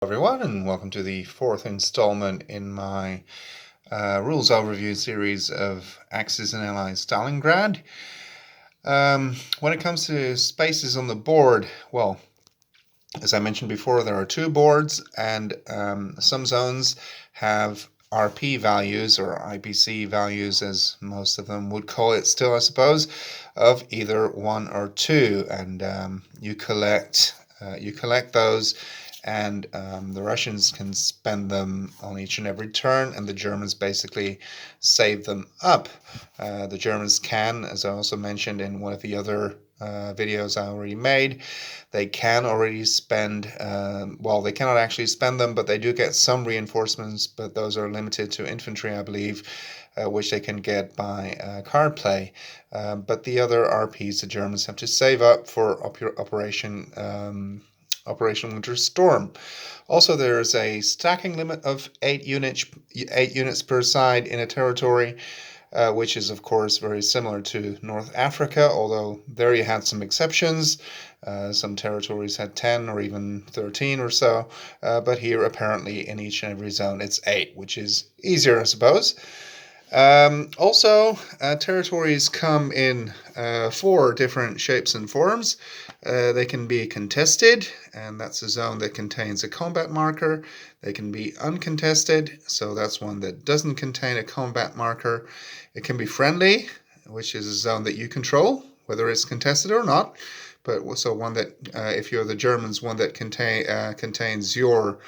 Everyone, and welcome to the fourth installment in my rules overview series of Axis and Allies Stalingrad. When it comes to spaces on the board, well, as I mentioned before, there are two boards, and some zones have RP values, or IPC values, as most of them would call it still, I suppose, of either 1 or 2, and you collect those, and the Russians can spend them on each and every turn, and the Germans basically save them up. The Germans can, as I also mentioned in one of the other videos I already made, they can already spend, well, they cannot actually spend them, but they do get some reinforcements, but those are limited to infantry, I believe, which they can get by card play. But the other RPs, the Germans have to save up for Operation Winter Storm. Also, there is a stacking limit of 8 units per side in a territory, which is, of course, very similar to North Africa, although there you had some exceptions. Some territories had 10 or even 13 or so, but here, apparently, in each and every zone, it's 8, which is easier, I suppose. Also, territories come in 4 different shapes and forms. They can be contested, and that's a zone that contains a combat marker. They can be uncontested, so that's one that doesn't contain a combat marker. It can be friendly, which is a zone that you control, whether it's contested or not. But also one that, if you're the Germans, one that contains your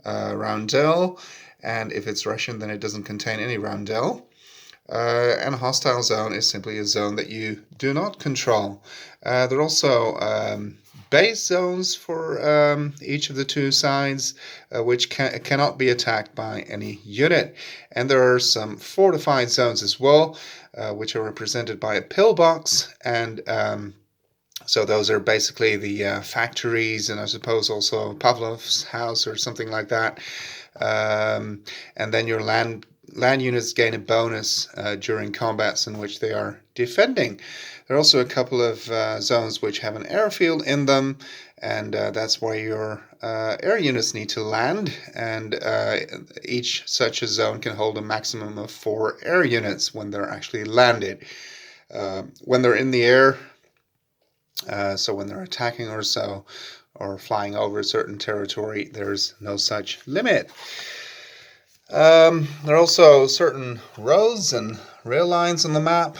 roundel, and if it's Russian, then it doesn't contain any roundel. And a hostile zone is simply a zone that you do not control. There are also base zones for each of the two sides, which cannot be attacked by any unit. And there are some fortified zones as well, which are represented by a pillbox, and so those are basically the factories, and I suppose also Pavlov's house or something like that. And then your land units gain a bonus during combats in which they are defending. There are also a couple of zones which have an airfield in them, and that's where your air units need to land, and each such a zone can hold a maximum of 4 air units when they're actually landed. When they're in the air, so when they're attacking or so, or flying over a certain territory, there's no such limit. There are also certain roads and rail lines on the map.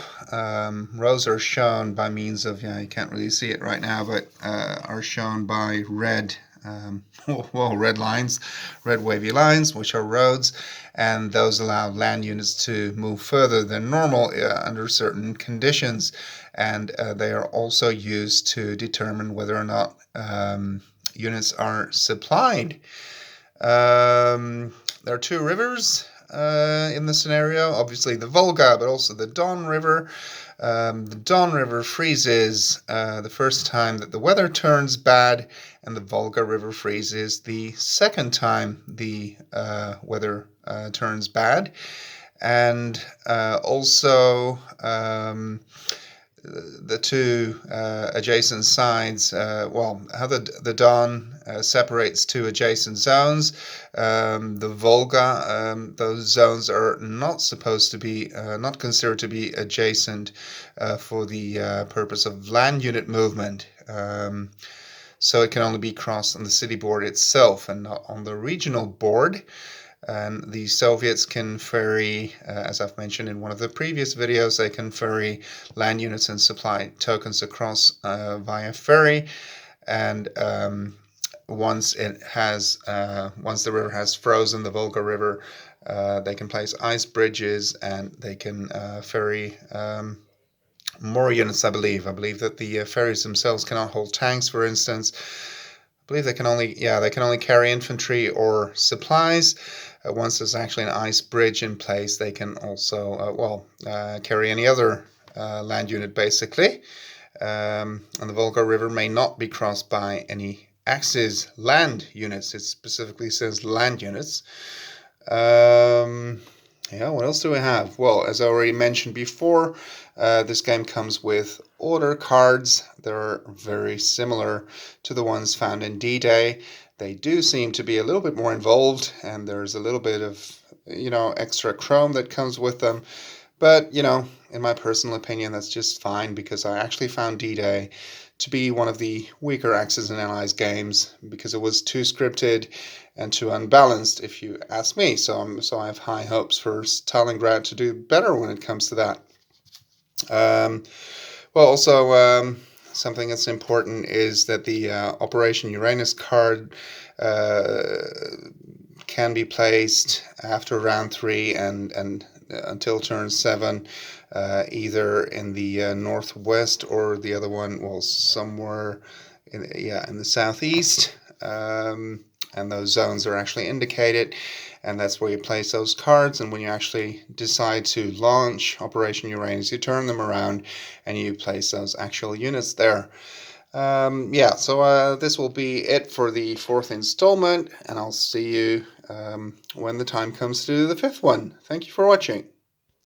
Roads are shown by means of, you can't really see it right now, but are shown by red, red lines, red wavy lines, which are roads, and those allow land units to move further than normal under certain conditions, and they are also used to determine whether or not units are supplied. There are 2 rivers in the scenario, obviously the Volga, but also the Don River. The Don River freezes the first time that the weather turns bad, and the Volga River freezes the second time the weather turns bad. And also the 2 adjacent sides, how the Don separates 2 adjacent zones. The Volga, those zones are not supposed to be, not considered to be adjacent for the purpose of land unit movement. So it can only be crossed on the city board itself and not on the regional board. And the Soviets can ferry, as I've mentioned in one of the previous videos, they can ferry land units and supply tokens across via ferry. And once the river has frozen, the Volga River, they can place ice bridges, and they can ferry more units, I believe. I believe that the ferries themselves cannot hold tanks, for instance. I believe they can only carry infantry or supplies. Once there's actually an ice bridge in place, they can also carry any other land unit, basically. And the Volga River may not be crossed by any Axis land units. It specifically says land units. What else do we have? Well, as I already mentioned before, this game comes with order cards. They're very similar to the ones found in D-Day. they do seem to be a little bit more involved, and there's a little bit of, extra chrome that comes with them. But, in my personal opinion, that's just fine, because I actually found D-Day to be one of the weaker Axis and Allies games, because it was too scripted and too unbalanced, if you ask me. So I have high hopes for Stalingrad to do better when it comes to that. Also, something that's important is that the Operation Uranus card can be placed after round 3 and until turn 7, either in the northwest, or the other one, well, somewhere in the southeast. And those zones are actually indicated, and that's where you place those cards. And when you actually decide to launch Operation Uranus, you turn them around and you place those actual units there. So this will be it for the 4th installment, and I'll see you when the time comes to do the 5th one. Thank you for watching.